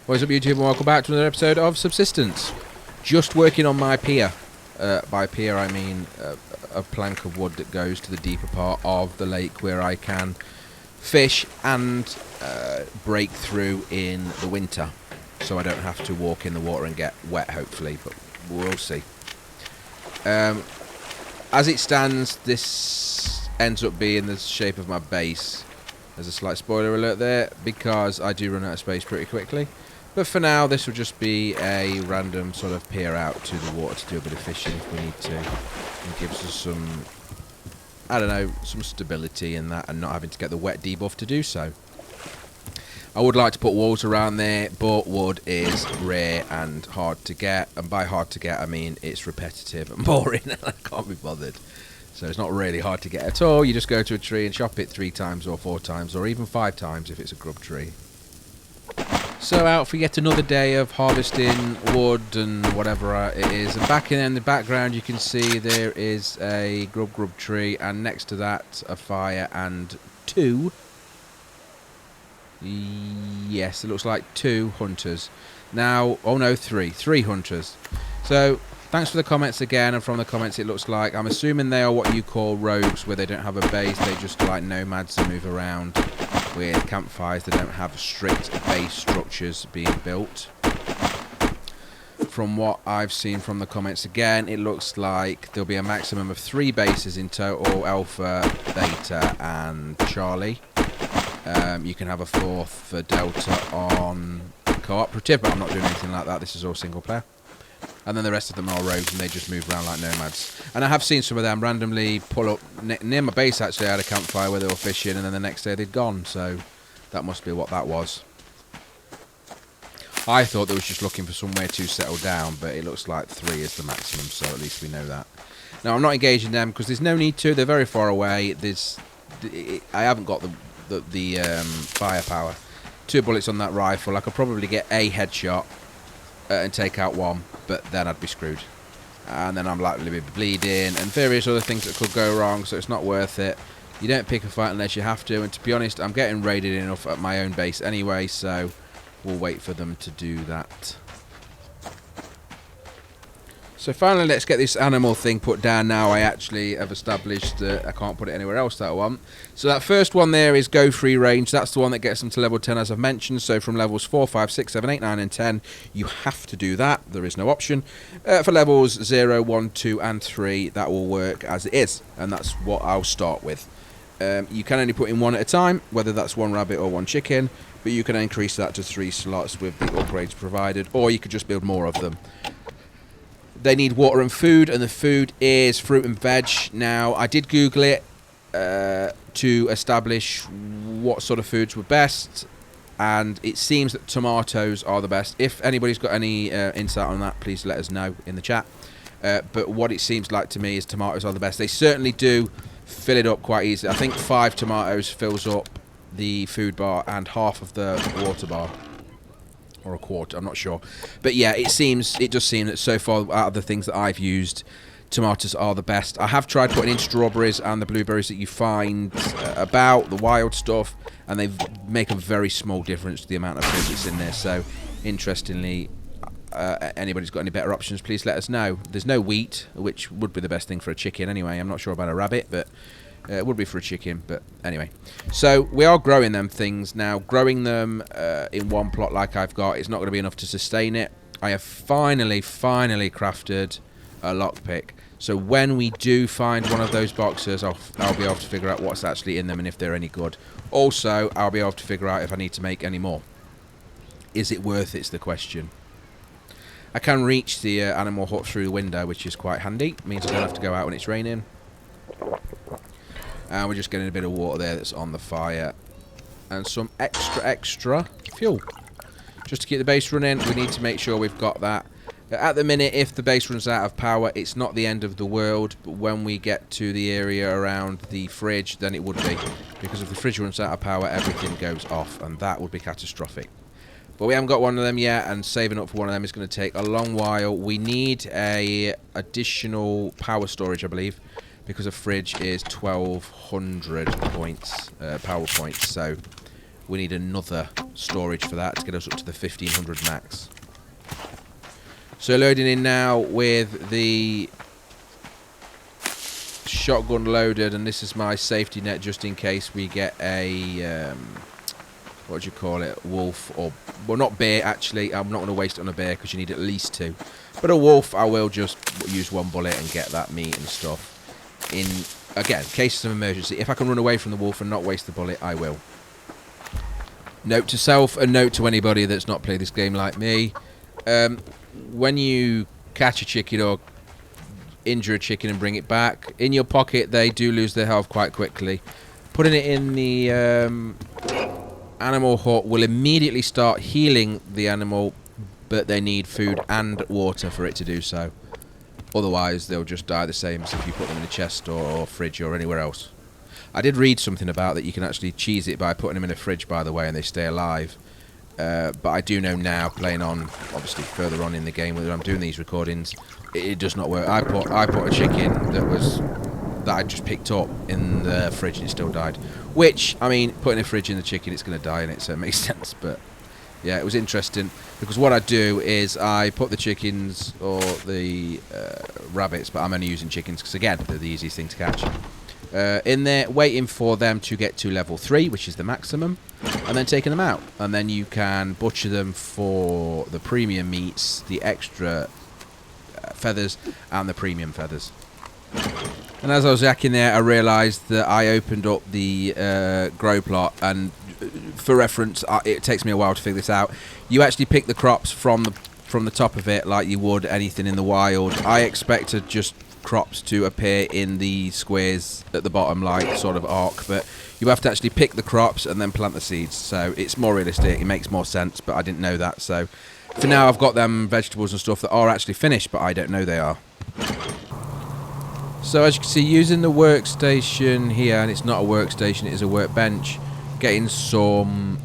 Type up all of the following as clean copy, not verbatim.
What's up, YouTube, and welcome back to another episode of Subsistence. Just working on my pier. By pier I mean a plank of wood that goes to the deeper part of the lake where I can fish and break through in the winter, so I don't have to walk in the water and get wet, hopefully, but we'll see. As it stands, this ends up being the shape of my base. There's a slight spoiler alert there, because I do run out of space pretty quickly. But for now, this will just be a random sort of peer out to the water to do a bit of fishing if we need to. It gives us some, I don't know, some stability in that and not having to get the wet debuff to do so. I would like to put walls around there, but wood is rare and hard to get. And by hard to get, I mean it's repetitive and boring and I can't be bothered. So it's not really hard to get at all. You just go to a tree and chop it 3 times or 4 times or even 5 times if it's a grub tree. So out for yet another day of harvesting wood and whatever it is. And back in the background you can see there is a grub tree, and next to that a fire and 2. Yes, it looks like 2 hunters. Now, oh no, 3 hunters. So thanks for the comments again, and from the comments it looks like, I'm assuming they are what you call rogues, where they don't have a base, they just like nomads and move around with campfires. They don't have strict base structures being built. From what I've seen from the comments again, it looks like there'll be a maximum of 3 bases in total: Alpha, Beta and Charlie. You can have a 4th for Delta on cooperative, but I'm not doing anything like that. This is all single player. And then the rest of them are rogues and they just move around like nomads. And I have seen some of them randomly pull up near my base. Actually, I had a campfire where they were fishing, and then the next day they'd gone. So that must be what that was. I thought they was just looking for somewhere to settle down, but it looks like 3 is the maximum, so at least we know that. Now, I'm not engaging them because there's no need to. They're very far away. I haven't got the firepower. 2 bullets on that rifle. I could probably get a headshot and take out 1, but then I'd be screwed. And then I'm likely to be bleeding and various other things that could go wrong, so it's not worth it. You don't pick a fight unless you have to, and to be honest, I'm getting raided enough at my own base anyway, so we'll wait for them to do that. So finally, let's get this animal thing put down now. I actually have established that I can't put it anywhere else that I want. So that first one there is go free range. That's the one that gets them to level 10, as I've mentioned. So from levels 4, 5, 6, 7, 8, 9 and 10, you have to do that. There is no option. For levels 0, 1, 2 and 3, that will work as it is. And that's what I'll start with. You can only put in 1 at a time, whether that's 1 rabbit or 1 chicken. But you can increase that to 3 slots with the upgrades provided. Or you could just build more of them. They need water and food, and the food is fruit and veg. Now, I did Google it to establish what sort of foods were best, and it seems that tomatoes are the best. If anybody's got any insight on that, please let us know in the chat. But what it seems like to me is tomatoes are the best. They certainly do fill it up quite easily. I think 5 tomatoes fills up the food bar and half of the water bar. Or a quarter, I'm not sure. But yeah, it does seem that so far out of the things that I've used, tomatoes are the best. I have tried putting in strawberries and the blueberries that you find about, the wild stuff, and they make a very small difference to the amount of food that's in there. So, interestingly, anybody's got any better options, please let us know. There's no wheat, which would be the best thing for a chicken anyway. I'm not sure about a rabbit, but it would be for a chicken, but anyway. So we are growing them things now. Growing them in 1 plot like I've got, it's not going to be enough to sustain it. I have finally crafted a lockpick. So when we do find one of those boxes, I'll be able to figure out what's actually in them and if they're any good. Also, I'll be able to figure out if I need to make any more. Is it worth it's the question. I can reach the animal hut through the window, which is quite handy. It means I don't have to go out when it's raining. And we're just getting a bit of water there that's on the fire. And some extra fuel. Just to keep the base running, we need to make sure we've got that. At the minute, if the base runs out of power, it's not the end of the world. But when we get to the area around the fridge, then it would be. Because if the fridge runs out of power, everything goes off. And that would be catastrophic. But we haven't got one of them yet, and saving up for one of them is going to take a long while. We need a additional power storage, I believe. Because a fridge is 1,200 points, power points, so we need another storage for that to get us up to the 1500 max. So loading in now with the shotgun loaded, and this is my safety net just in case we get a what do you call it, wolf, or well, not bear actually. I'm not going to waste it on a bear because you need at least 2, but a wolf I will just use 1 bullet and get that meat and stuff. In again, cases of emergency, if I can run away from the wolf and not waste the bullet, I will. Note to self, and note to anybody that's not played this game like me, when you catch a chicken or injure a chicken and bring it back, in your pocket they do lose their health quite quickly. Putting it in the animal hut will immediately start healing the animal, but they need food and water for it to do so. Otherwise they'll just die the same as if you put them in a chest or fridge or anywhere else. I did read something about that you can actually cheese it by putting them in a fridge, by the way, and they stay alive. But I do know now, playing on, obviously further on in the game, whether I'm doing these recordings, it does not work. I put a chicken that I just picked up in the fridge and it still died. Which, I mean, putting a fridge in the chicken, it's going to die in it, so it makes sense. But yeah, it was interesting because what I do is I put the chickens or the rabbits, but I'm only using chickens because again they're the easiest thing to catch. In there, waiting for them to get to level 3, which is the maximum, and then taking them out. And then you can butcher them for the premium meats, the extra feathers, and the premium feathers. And as I was yakking there, I realised that I opened up the grow plot, and for reference, it takes me a while to figure this out. You actually pick the crops from the top of it like you would anything in the wild. I expected just crops to appear in the squares at the bottom like sort of arc, but you have to actually pick the crops and then plant the seeds, so it's more realistic, it makes more sense, but I didn't know that. So for now I've got them vegetables and stuff that are actually finished, but I don't know they are. So as you can see, using the workstation here, and it's not a workstation, it is a workbench, getting some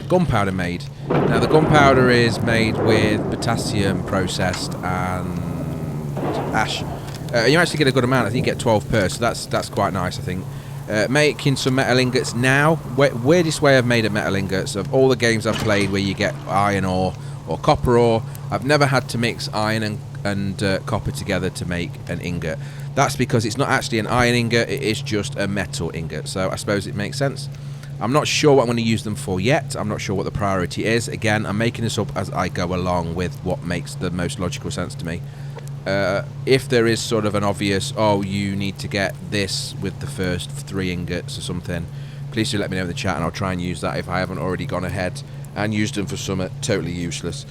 gunpowder made. Now the gunpowder is made with potassium processed and ash. You actually get a good amount. I think you get 12 per, so that's quite nice, I think. Making some metal ingots now. Weirdest way I've made a metal ingots of all the games I've played where you get iron ore or copper ore. I've never had to mix iron and copper together to make an ingot. That's because it's not actually an iron ingot, it is just a metal ingot, so I suppose it makes sense. I'm not sure what I'm going to use them for yet. I'm not sure what the priority is. Again, I'm making this up as I go along with what makes the most logical sense to me. If there is sort of an obvious, oh, you need to get this with the first 3 ingots or something, please do let me know in the chat and I'll try and use that if I haven't already gone ahead and used them for something totally useless.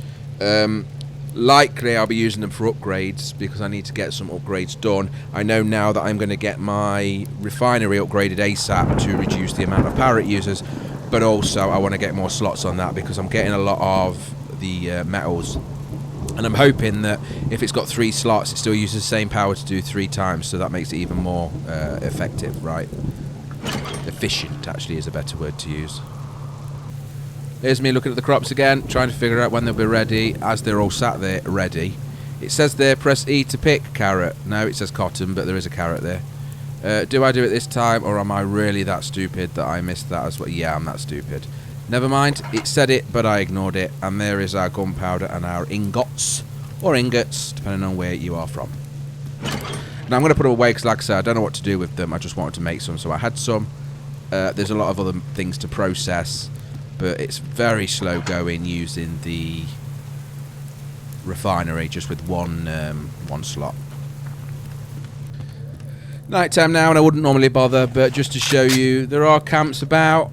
Likely I'll be using them for upgrades because I need to get some upgrades done. I know now that I'm going to get my refinery upgraded ASAP to reduce the amount of power it uses, but also I want to get more slots on that because I'm getting a lot of the metals. And I'm hoping that if it's got 3 slots, it still uses the same power to do 3 times, so that makes it even more effective, right? Efficient, actually, is a better word to use. Here's me looking at the crops again, trying to figure out when they'll be ready, as they're all sat there ready. It says there, press E to pick carrot. No, it says cotton, but there is a carrot there. Do I do it this time, or am I really that stupid that I missed that as well? Yeah, I'm that stupid. Never mind, it said it, but I ignored it. And there is our gunpowder and our ingots, or ingots, depending on where you are from. Now I'm going to put them away because, like I said, I don't know what to do with them. I just wanted to make some, so I had some. There's a lot of other things to process, but it's very slow going using the refinery just with one slot. Night time now, and I wouldn't normally bother, but just to show you, there are camps about.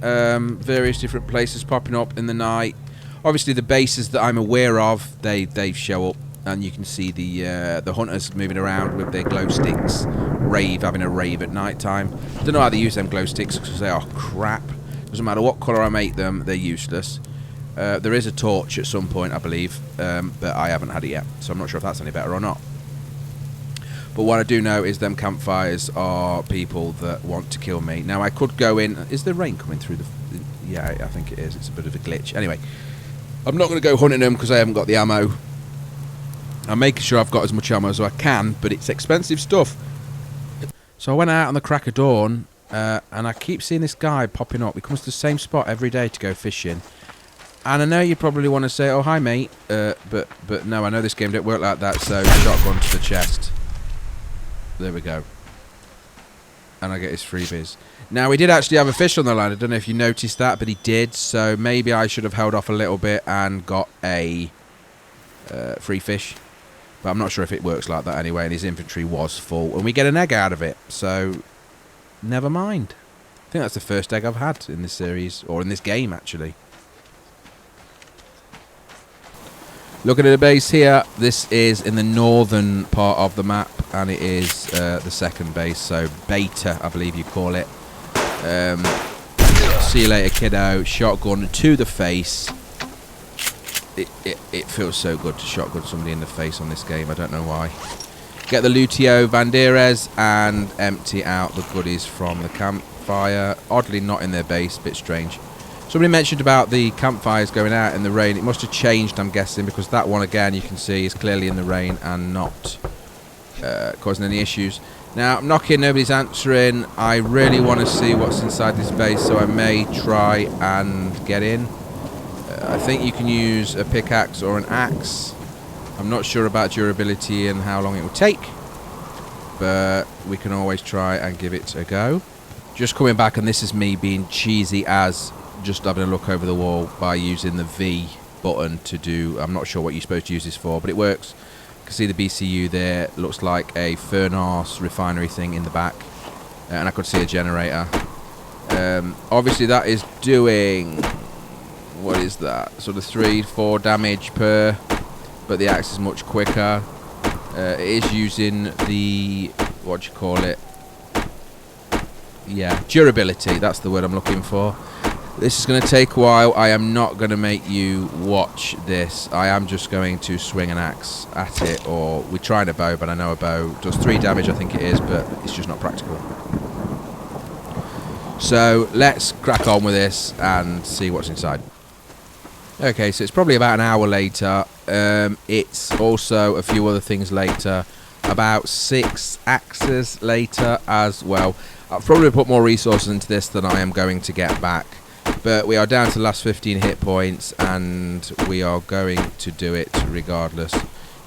Various different places popping up in the night. Obviously the bases that I'm aware of, they show up, and you can see the hunters moving around with their glow sticks, having a rave at night time. Don't know how they use them glow sticks because they are crap. Doesn't matter what colour I make them, they're useless. There is a torch at some point, I believe, but I haven't had it yet, so I'm not sure if that's any better or not. But what I do know is them campfires are people that want to kill me. Now I could go in. Is there rain coming through the? Yeah, I think it is. It's a bit of a glitch. Anyway, I'm not going to go hunting them because I haven't got the ammo. I'm making sure I've got as much ammo as I can, but it's expensive stuff. So I went out on the crack of dawn and I keep seeing this guy popping up. He comes to the same spot every day to go fishing. And I know you probably want to say, oh, hi, mate. But no, I know this game don't work like that, so shotgun to the chest. There we go. And I get his freebies. Now, we did actually have a fish on the line. I don't know if you noticed that, but he did. So maybe I should have held off a little bit and got a free fish. But I'm not sure if it works like that anyway. And his inventory was full. And we get an egg out of it. So, never mind. I think that's the first egg I've had in this series. Or in this game, actually. Looking at the base here, this is in the northern part of the map, and it is the second base, so beta, I believe you call it. See you later, kiddo. Shotgun to the face. It feels so good to shotgun somebody in the face on this game, I don't know why. Get the 𝐓𝐇𝐈𝐒 and empty out the goodies from the campfire. Oddly not in their base, bit strange. Somebody mentioned about the campfires going out in the rain. It must have changed, I'm guessing, because that one, again, you can see is clearly in the rain and not causing any issues. Now, I'm knocking, nobody's answering. I really want to see what's inside this base, so I may try and get in. I think you can use a pickaxe or an axe. I'm not sure about durability and how long it will take, but we can always try and give it a go. Just coming back, and this is me being cheesy as just having a look over the wall by using the V button to do, I'm not sure what you're supposed to use this for, but it works. You can see the BCU there, looks like a furnace refinery thing in the back, and I could see a generator. Obviously that is doing, what is that, sort of 3-4 damage per, but the axe is much quicker. It is using the, what do you call it, yeah, durability, that's the word I'm looking for. This is going to take a while. I am not going to make you watch this. I am just going to swing an axe at it, or we're trying a bow, but I know a bow does 3 damage, I think it is, but it's just not practical. So let's crack on with this and see what's inside. Okay, so it's probably about an hour later. It's also a few other things later. About 6 axes later as well. I'll probably put more resources into this than I am going to get back. But we are down to the last 15 hit points, and we are going to do it regardless.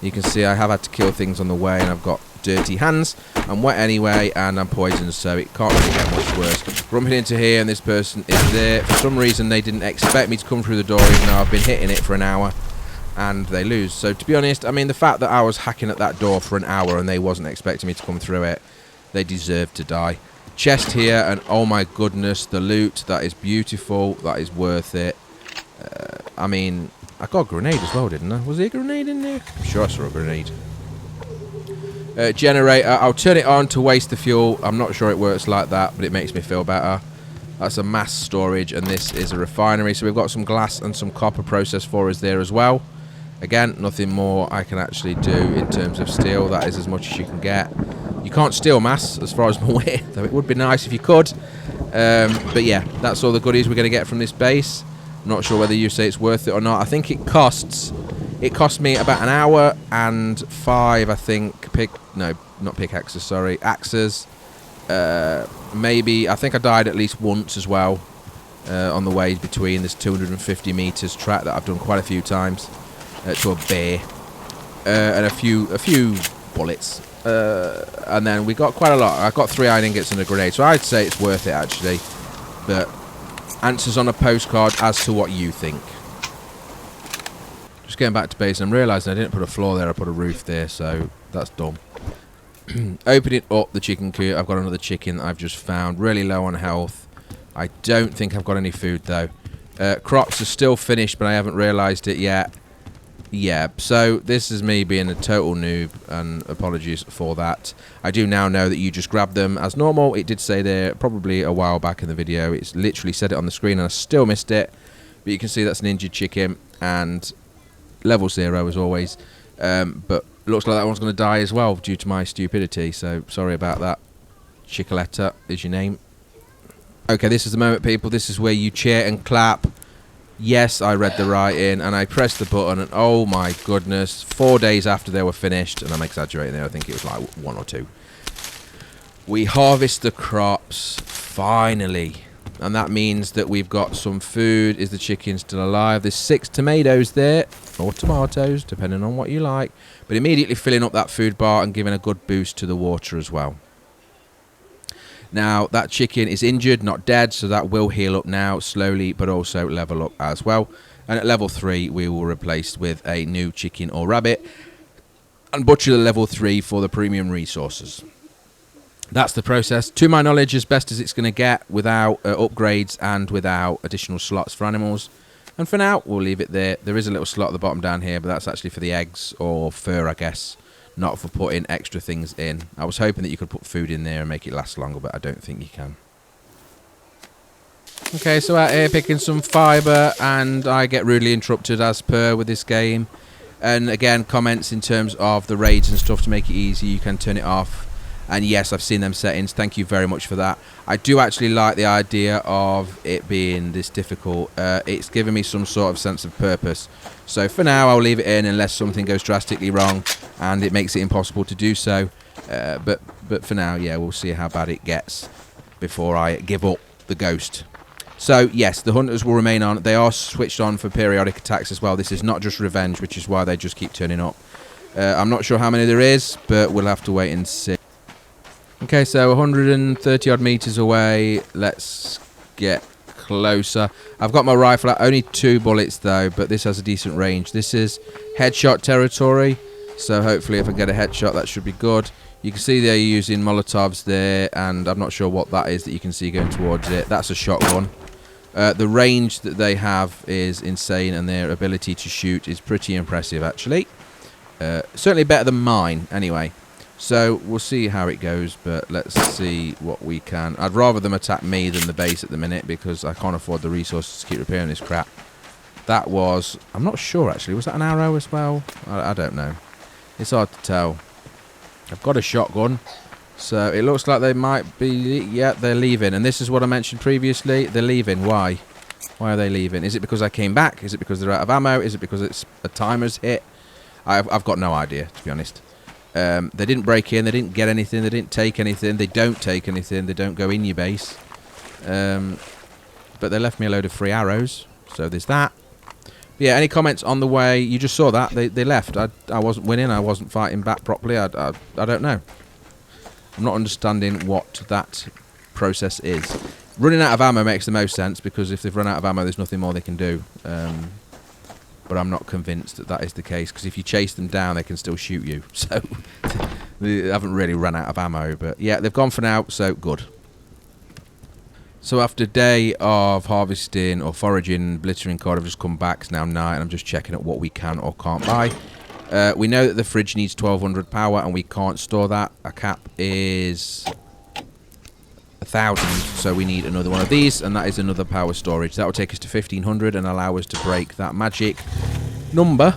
You can see I have had to kill things on the way, and I've got dirty hands. I'm wet anyway, and I'm poisoned, so it can't really get much worse. Rumping into here, and this person is there. For some reason, they didn't expect me to come through the door, even though I've been hitting it for an hour, and they lose. So to be honest, I mean, the fact that I was hacking at that door for an hour, and they wasn't expecting me to come through it, they deserve to die. Chest here, and oh my goodness, the loot, that is beautiful, that is worth it. I mean, I got a grenade as well, didn't I? Was there a grenade in there? I'm sure I saw a grenade. Generator, I'll turn it on to waste the fuel. I'm not sure it works like that, but it makes me feel better. That's a mass storage, and this is a refinery, so we've got some glass and some copper processed for us there as well. Again, nothing more I can actually do in terms of steel. That is as much as you can get. You can't steal mass, as far as I'm aware, though it would be nice if you could. But yeah, that's all the goodies we're going to get from this base. I'm not sure whether you say it's worth it or not. I think it cost me about an hour and 5, I think, not pickaxes, sorry, axes. Maybe, I think I died at least once as well on the way between this 250 meters track that I've done quite a few times to a bear. And a few bullets. And then we got quite a lot. I got 3 iron ingots and a grenade, so I'd say it's worth it actually. But answers on a postcard as to what you think. Just getting back to base, and I'm realising I didn't put a floor there, I put a roof there, so that's dumb. Opening up the chicken coop, I've got another chicken that I've just found, really low on health. I don't think I've got any food though. Crops are still finished, but I haven't realised it yet. Yeah, so this is me being a total noob, and apologies for that. I do now know that you just grab them as normal. It did say there probably a while back in the video. It's literally said it on the screen, and I still missed it. But you can see that's an injured chicken, and level 0 as always. But looks like that one's going to die as well due to my stupidity, so sorry about that. 𝐂𝐿 is your name. Okay, this is the moment, people. This is where you cheer and clap. Yes, I read the writing, and I pressed the button, and oh my goodness, 4 days after they were finished, and I'm exaggerating there, I think it was like 1 or 2. We harvest the crops Finally. And that means that we've got some food. Is the chicken still alive? There's 6 tomatoes there, or tomatoes, depending on what you like. But immediately filling up that food bar and giving a good boost to the water as well. Now, that chicken is injured, not dead, so that will heal up now, slowly, but also level up as well. And at level 3, we will replace with a new chicken or rabbit, and butcher the level 3 for the premium resources. That's the process, to my knowledge, as best as it's going to get, without upgrades and without additional slots for animals. And for now, we'll leave it there. There is a little slot at the bottom down here, but that's actually for the eggs or fur, I guess, not for putting extra things in. I was hoping that you could put food in there and make it last longer, but I don't think you can. Okay, so out here picking some fibre, and I get rudely interrupted as per with this game. And again, comments in terms of the raids and stuff to make it easy, you can turn it off. And yes, I've seen them settings. Thank you very much for that. I do actually like the idea of it being this difficult. It's given me some sort of sense of purpose. So for now, I'll leave it in unless something goes drastically wrong and it makes it impossible to do so. But for now, yeah, we'll see how bad it gets before I give up the ghost. So yes, the hunters will remain on. They are switched on for periodic attacks as well. This is not just revenge, which is why they just keep turning up. I'm not sure how many there is, but we'll have to wait and see. Okay, so 130 odd meters away. Let's get closer. I've got my rifle out. Only 2 bullets though, but this has a decent range. This is headshot territory, so hopefully if I get a headshot, that should be good. You can see they're using Molotovs there, and I'm not sure what that is that you can see going towards it. That's a shotgun. The range that they have is insane, and their ability to shoot is pretty impressive actually. Certainly better than mine anyway. So we'll see how it goes, but let's see what we can. I'd rather them attack me than the base at the minute, because I can't afford the resources to keep repairing this crap. That was, I'm not sure actually, was that an arrow as well? I don't know. It's hard to tell. I've got a shotgun, so it looks like they might be, yeah, they're leaving. And this is what I mentioned previously, they're leaving. Why? Why are they leaving? Is it because I came back? Is it because they're out of ammo? Is it because it's a timer's hit? I've got no idea, to be honest. They didn't break in, they didn't get anything, they didn't take anything, they don't take anything, they don't go in your base. But they left me a load of free arrows, so there's that. But yeah, any comments on the way? You just saw that, they left. I wasn't winning, I wasn't fighting back properly, I don't know. I'm not understanding what that process is. Running out of ammo makes the most sense, because if they've run out of ammo, there's nothing more they can do. But I'm not convinced that that is the case, because if you chase them down, they can still shoot you. So they haven't really run out of ammo. But yeah, they've gone for now, so good. So after a day of harvesting or foraging, blittering cod, I've just come back. It's now night, and I'm just checking at what we can or can't buy. We know that the fridge needs 1200 power, and we can't store that. Our cap is 1000, so we need another one of these, and that is another power storage. That will take us to 1500 and allow us to break that magic number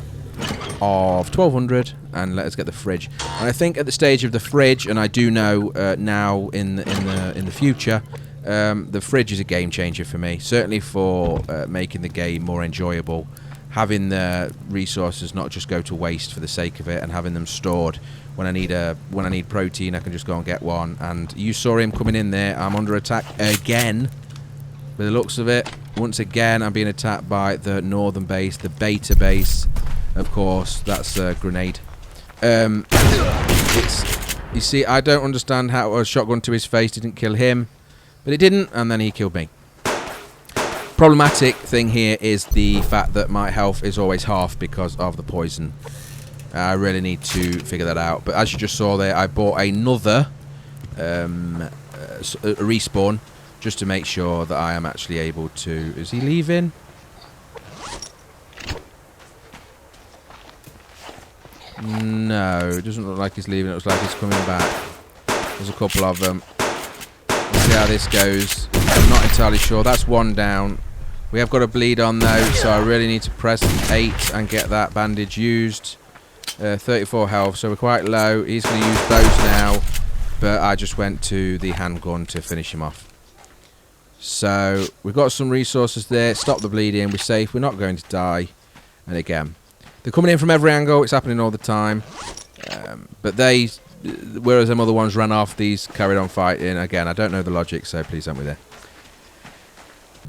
of 1200 and let us get the fridge. And I think at the stage of the fridge, and I do know now in the future, the fridge is a game changer for me, certainly for making the game more enjoyable. Having the resources not just go to waste for the sake of it, and having them stored. When I need protein, I can just go and get one. And you saw him coming in there. I'm under attack again. By the looks of it, once again, I'm being attacked by the northern base, the beta base. Of course, that's a grenade. You see, I don't understand how a shotgun to his face didn't kill him, but it didn't, and then he killed me. Problematic thing here is the fact that my health is always half because of the poison. I really need to figure that out. But as you just saw there, I bought another respawn just to make sure that I am actually able to... Is he leaving? No, it doesn't look like he's leaving. It looks like he's coming back. There's a couple of them. Let's see how this goes. I'm not entirely sure. That's one down. We have got a bleed on though, so I really need to press 8 and get that bandage used. 34 health, so we're quite low. He's going to use bows now, but I just went to the handgun to finish him off. So we've got some resources there. Stop the bleeding. We're safe. We're not going to die. And again, they're coming in from every angle. It's happening all the time. But they whereas them other ones ran off, these carried on fighting. Again, I don't know the logic, so please help me there.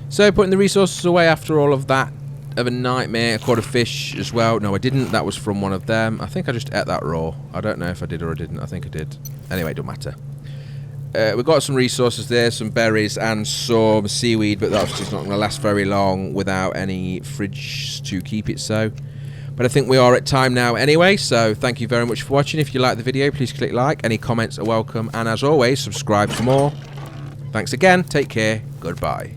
So putting the resources away after all of that of a nightmare. I caught a fish as well. No, I didn't. That was from one of them. I think I just ate that raw. I don't know if I did or I didn't. I think I did. Anyway, it don't matter. We've got some resources there, some berries and some seaweed, but that's just not going to last very long without any fridge to keep it so. But I think we are at time now anyway, so thank you very much for watching. If you like the video, please click like. Any comments are welcome. And as always, subscribe for more. Thanks again. Take care. Goodbye.